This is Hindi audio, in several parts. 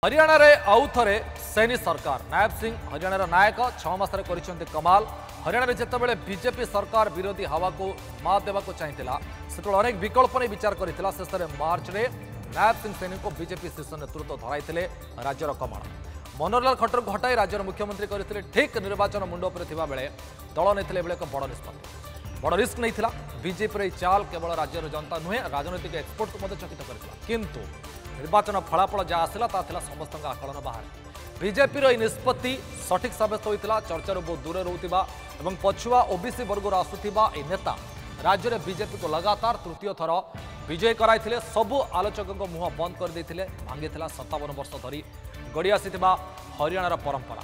हरियाणा रे आउ थे सैनी सरकार नायब सिंह हरियाणा नायक 6 मास कमाल। हरियाणा जितेबाला बीजेपी सरकार विरोधी हवा को मात देवाक चाहिए से अनेक विकल्प नहीं विचार करता। शेष में मार्च में नायब सिंह सैनी को बीजेपी शीर्ष नेतृत्व धराई राज्यर कमाल। मनोहरलाल खट्टर को हटाई राज्यर मुख्यमंत्री करते ठीक निर्वाचन मुंड पर बेले दल नहीं एक बड़ निष्पत्ति बड़ रिस्क नहीं बीजेपी चाल केवल राज्यर जनता नुहे राजनैतिक एक्सपर्ट को चकित कर निर्वाचन फलाफल जहाँ आसला समस्त आकलन बाहर बीजेपी निष्पत्ति सठिक सब्यस्त होता। चर्चार बहुत दूर रोकवा पछुआ ओबीसी वर्गर आसुवा नेता राज्य में बीजेपी को लगातार तृतीय थर विजय कराई सबू आलोचकों मुह बंद कर भांगी 57 वर्ष धरी गड़ी आसी हरियाणार परंपरा।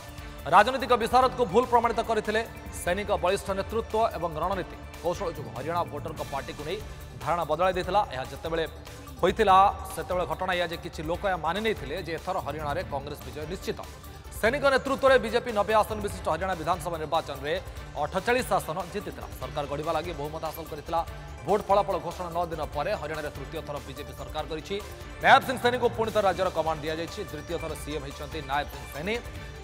राजनीतिक विशारद को भूल प्रमाणित करते सैनिक बलिष्ठ नेतृत्व और रणनीति कौशल जो हरियाणा भोटर पार्टी को नहीं धारणा बदलाई देता। यह जितेबाला होता से घटना या किसी लोक मानि नहीं एथर हरियाणा रे कांग्रेस विजय निश्चित। सैनिक नेतृत्व में बीजेपी 90 आसन विशिष्ट हरियाणा विधानसभा निर्वाचन में 48 आसन जीति सरकार गढ़ा लगी बहुमत हासिल करता। भोट फलाफल घोषणा 9 दिन पर हरियाणा तृतीय थर बीजेपी सरकार करी। नायब सिंह सैनी को पुणी थर राज्यर कमांड दि जाएगी। द्वितीय थर सीएम होती नायब सिंह सैनी।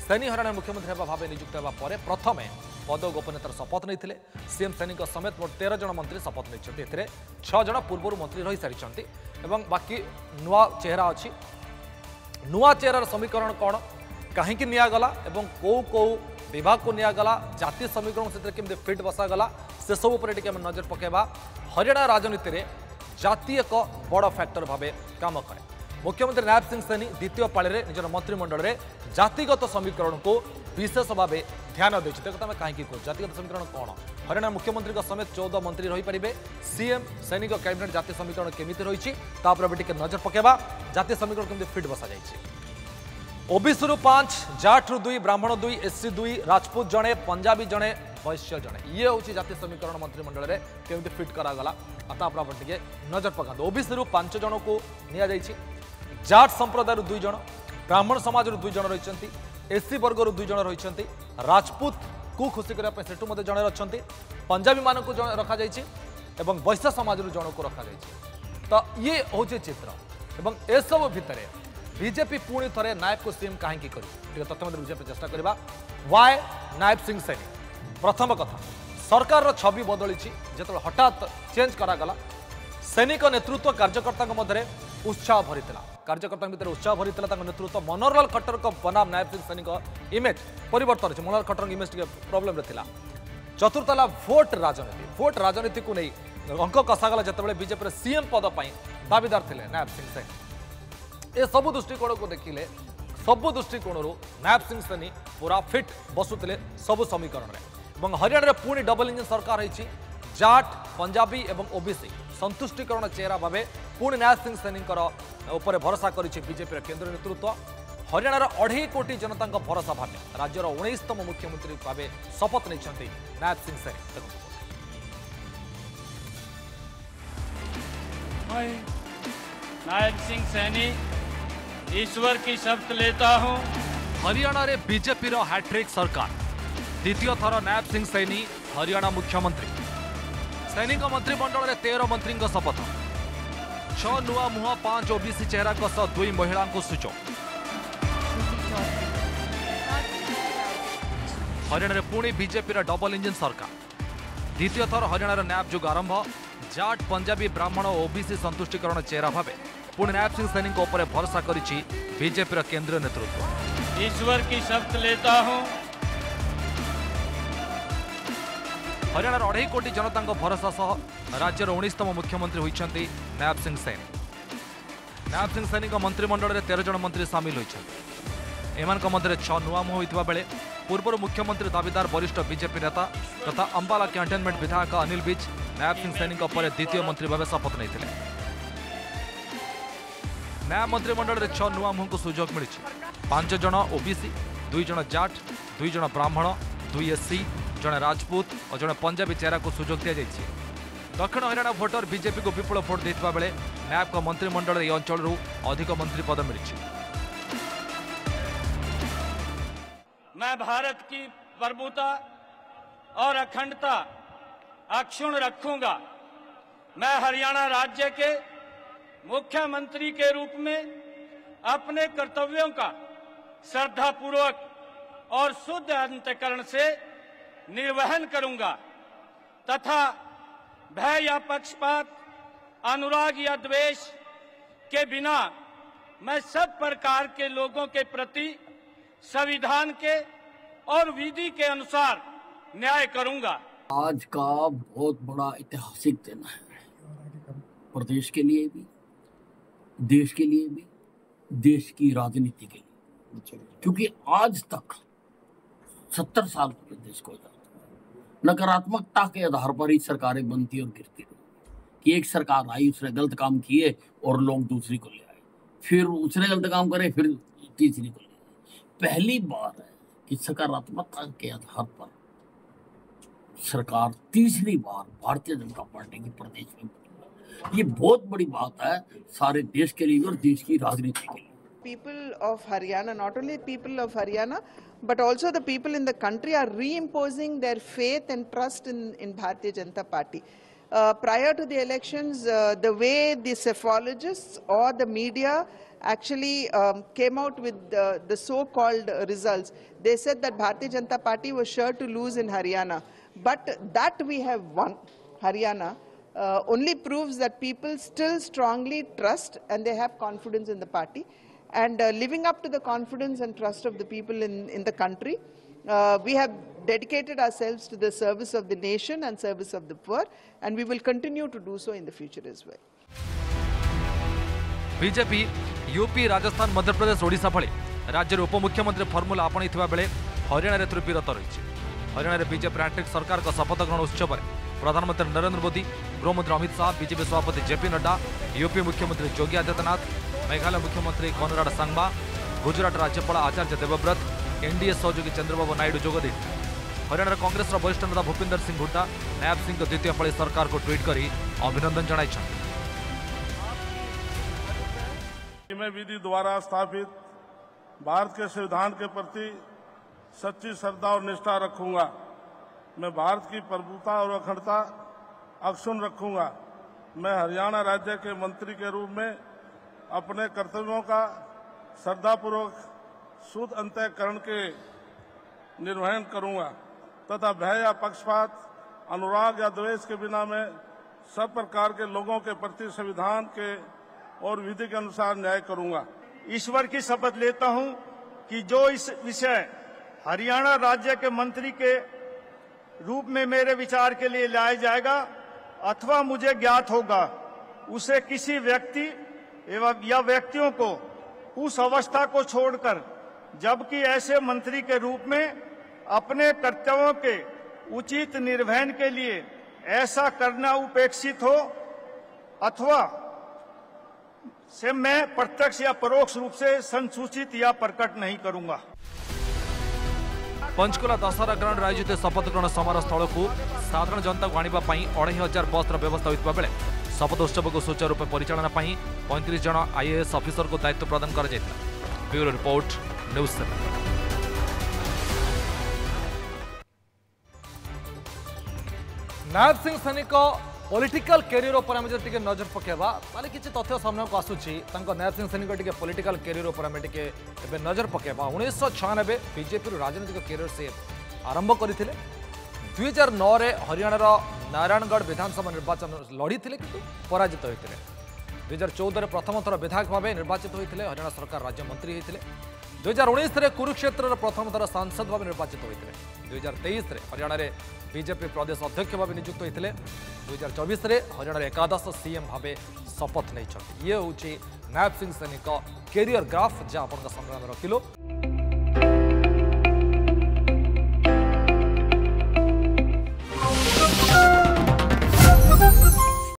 सैनी हरियाणा मुख्यमंत्री भाव नियुक्त होगा प्रथम पद गोपनीयतार शपथ नहीं सीएम सैनी समेत मोट 13 जन मंत्री शपथ नहीं 6 जन पूर्व मंत्री रही सारी बाकी नुआ चेहरा अच्छी। नुआ चेहरार समीकरण कौन कहीं निगला कौ कौ विभाग को निगला जातीय समीकरण से केमती फिट बसागला से सब पर नजर पकेबा। हरियाणा राजनीति में जाति एक बड़ फैक्टर भाव काम करे। मुख्यमंत्री नायब सिंह सैनी द्वितीय पाली में निजर मंत्रिमंडल में जातिगत समीकरण को विशेष भाव ध्यान देते कहीं जातिगत समीकरण कौन हरियाणा मुख्यमंत्री समेत 14 मंत्री रही पारे। सीएम सैनिक कैबिनेट जातीय समीकरण केमिति रही नजर पकेबा। जातीय समीकरण केमिति फिट बसा जाइए। ओबीसी 5 जाट 2 ब्राह्मण 2 एससी 2 राजपूत जड़े पंजाबी जड़े वैश्य जड़े ये हूँ जातीय समीकरण मंत्रिमंडल में केमिति फिट करागला टे नजर पका। ओबीसी 5 जन को नि जाट संप्रदाय 2 जन ब्राह्मण समाज 2 जन रही एससी वर्ग 2 जन रही राजपूत को खुशी करने से जड़े अच्छा पंजाबी मान को रखा वैश्य समाज जन को रखा तो ये हूँ चित्र ए सब भितर बीजेपी पुणी थे नायब को सीएम कहीं कर तथ्य बुझाई चेष्टा करवा। वाय नायब सिंह सैनी प्रथम कथा सरकार छवि बदली जो हठात चेंज करागला सैनिक नेतृत्व कार्यकर्ता मध्य उत्साह भरी कार्यकर्ता भितर उत्साह भरी नेतृत्व मनोहरलाल खट्टर को बनाम नायब सिंह सैनी इमेज परिवर्तन अच्छे। मनोहरलाल खट्टर इमेज प्रोब्लेम था। चतुर्थ है भोट राजनीति को नहीं अंक कषागला जिते बीजेपी सीएम पद पर दाबीदार थे नायब सिंह सैनी। ए सबु दृष्टिकोण को देखिले सबु दृष्टिकोण नायब सिंह सैनी पूरा फिट बसुले सबु समीकरण में। हरियाणा पुणी डबल इंजन सरकार होती जाट पंजाबी और ओबीसी संतुष्टिकरण चेहरा भाव पुणी नायब सिंह सैनी उपर भरोसा करी बीजेपी केंद्र नेतृत्व। हरियाणार 2.5 कोटी जनता भरोसा भाव राज्यर 19तम मुख्यमंत्री भाव शपथ नहीं नायब सिंह सैनी। नायब सिंह सैनी ईश्वर की शपथ लेता हूं। हरियाणा रे बीजेपी हैट्रिक सरकार द्वितीय थर नायब सिंह सैनी हरियाणा मुख्यमंत्री। सैनिक मंत्रिमंडल में 13 मंत्री शपथ 6 नुआ मुह 5 ओबीसी चेहरा 2 महिला को सुचो। हरियाणा रे पुणी बीजेपी डबल इंजन सरकार द्वितीय थर हरियाणा नायब जुग आरंभ जाट पंजाबी ब्राह्मण और ओबीसी संतुष्टिकरण चेहरा भाव पुणी नायब सिंह सैनी उपर भरोसा करी बीजेपी केंद्रीय नेतृत्व। ईश्वर की शपथ लेता हूं। हरियाणार 2.5 कोटी जनता भरोसा सह राज्यर 19तम मुख्यमंत्री होती नायब सिंह सैनी। नायब सिंह सैनी मंत्रिमंडल में 13 जन मंत्री सामिल होती मध्य 6 नुआ मुह होता बेले पूर्व मुख्यमंत्री दाबीदार वरिष्ठ बीजेपी नेता तथा अंबाला कैंटोनमेंट विधायक अनिल विज नायब सिंह सैनी द्वितीय मंत्री भाव शपथ नहीं। नायब मंत्रिमंडल में 6 नुआ मुह को सुजोग मिली 5 जन ओबीसी 2 जन जाट 2 जन ब्राह्मण 2 एससी जड़े राजपूत और जड़े पंजाबी चेहरा को सुजोग दि जाएगी। दक्षिण हरियाणा भोटर बीजेपी को विपुल भोट देता बेले नायब का मंत्रिमंडल यह अंचल अधिक मंत्री पद मिली। मैं भारत की प्रभुता और अखंडता अक्षुण्ण रखूंगा। मैं हरियाणा राज्य के मुख्यमंत्री के रूप में अपने कर्तव्यों का श्रद्धापूर्वक और शुद्ध अंतःकरण से निर्वहन करूंगा तथा भय या पक्षपात, अनुराग या द्वेष के बिना मैं सब प्रकार के लोगों के प्रति संविधान के और विधि के अनुसार न्याय करूंगा। आज का बहुत बड़ा ऐतिहासिक दिन है, प्रदेश के लिए भी, देश के लिए भी, देश की राजनीति के लिए, क्योंकि आज तक 70 साल पूरे देश को नकारात्मकता के आधार पर ही सरकारें बनती और गिरती रही कि एक सरकार आई, उसने गलत काम किए और लोग दूसरी को ले आए, फिर उसने गलत काम करे, फिर तीसरी को ले आए। पहली बार है कि सकारात्मकता के आधार पर सरकार तीसरी बार भारतीय जनता पार्टी की प्रदेश में बनी। ये बहुत बड़ी बात है सारे देश के लिए और देश की राजनीति के लिए। People of Haryana, not only people of Haryana, but also the people in the country are reimposing their faith and trust in Bharatiya Janata Party. Prior to the elections, the way the psephologists or the media actually came out with the so-called results, they said that Bharatiya Janata Party was sure to lose in Haryana. But that we have won, Haryana, only proves that people still strongly trust and they have confidence in the party. And living up to the confidence and trust of the people in the country, we have dedicated ourselves to the service of the nation and service of the poor, and we will continue to do so in the future as well. BJP UP, Rajasthan, Madhya Pradesh, Odisha भली राज्य उपमुख्यमंत्री फर्मुला आपणी बेले हरियाणा त्रुटिरत रही। हरियाणा बीजेपी हैट्रिक सरकार का शपथ ग्रहण उत्सव में प्रधानमंत्री नरेंद्र मोदी, गृहमंत्री अमित शाह, बीजेपी सभापति जेपी नड्डा, यूपी मुख्यमंत्री योगी आदित्यनाथ, मेघालय मुख्यमंत्री कोनराड सांगमा, गुजरात राज्यपाल आचार्य देवव्रत, एनडीए सहयोगी चंद्रबाबू नायडू जोग देते। हरियाणा कांग्रेस वरिष्ठ नेता भूपिंदर सिंह हुड्डा नायब सिंह द्वितीय पाली सरकार को ट्वीट कर अभिनंदन जनाई। मैं विधि द्वारा स्थापित भारत के संविधान के प्रति सच्ची श्रद्धा और निष्ठा रखूंगा। मैं भारत की प्रभुता और अखंडता अक्षुण्ण रखूंगा। मैं हरियाणा राज्य के मंत्री के रूप में अपने कर्तव्यों का श्रद्धापूर्वक शुद्ध अंतःकरण के निर्वहन करूंगा तथा भय या पक्षपात, अनुराग या द्वेष के बिना मैं सब प्रकार के लोगों के प्रति संविधान के और विधि के अनुसार न्याय करूंगा। ईश्वर की शपथ लेता हूं कि जो इस विषय हरियाणा राज्य के मंत्री के रूप में मेरे विचार के लिए लाया जाएगा अथवा मुझे ज्ञात होगा, उसे किसी व्यक्ति एवं या व्यक्तियों को उस अवस्था को छोड़कर, जबकि ऐसे मंत्री के रूप में अपने कर्तव्यों के उचित निर्वहन के लिए ऐसा करना उपेक्षित हो अथवा से मैं प्रत्यक्ष या परोक्ष रूप से संसूचित या प्रकट नहीं करूंगा। पंचकुला दशहरा ग्राउंड आयोजित शपथ ग्रहण समारोह स्थल को साधारण जनता को आने 2500 बस व्यवस्था होता बेले शपथ उत्सव को सुचारू रूप परिचालना 35 जन आईएएस अफिसर को दायित्व प्रदान कर bureau report news 7। Nayab Singh Saini political career पर आम टे नजर पकेबा ताले किसी तथ्य सामना को आसूची नायब सिंह सैनी टे पॉलिटिकल कैरियर पर आम टे नजर पकेबा। 1996 बीजेपी राजनीतिक कैरियर से आरंभ करते 2009 रे हरियाणार नारायणगढ़ विधानसभा निर्वाचन लड़ी थे कि पराजित होते 2014 प्रथम थर विधायक भाव निर्वाचित होते हरियाणा सरकार राज्य मंत्री होते 2019 रे कुरुक्षेत्र प्रथम थर सांसद भाव निर्वाचित होते 2023 हरियाणा बीजेपी प्रदेश अध्यक्ष भाव नियुक्त होते 2024 हरियाणा एकादश सीएम भाव शपथ नहीं। ये हूँ नायब सिंह सैनी कैरियर ग्राफ जहाँ आप संग्राम रखिलु।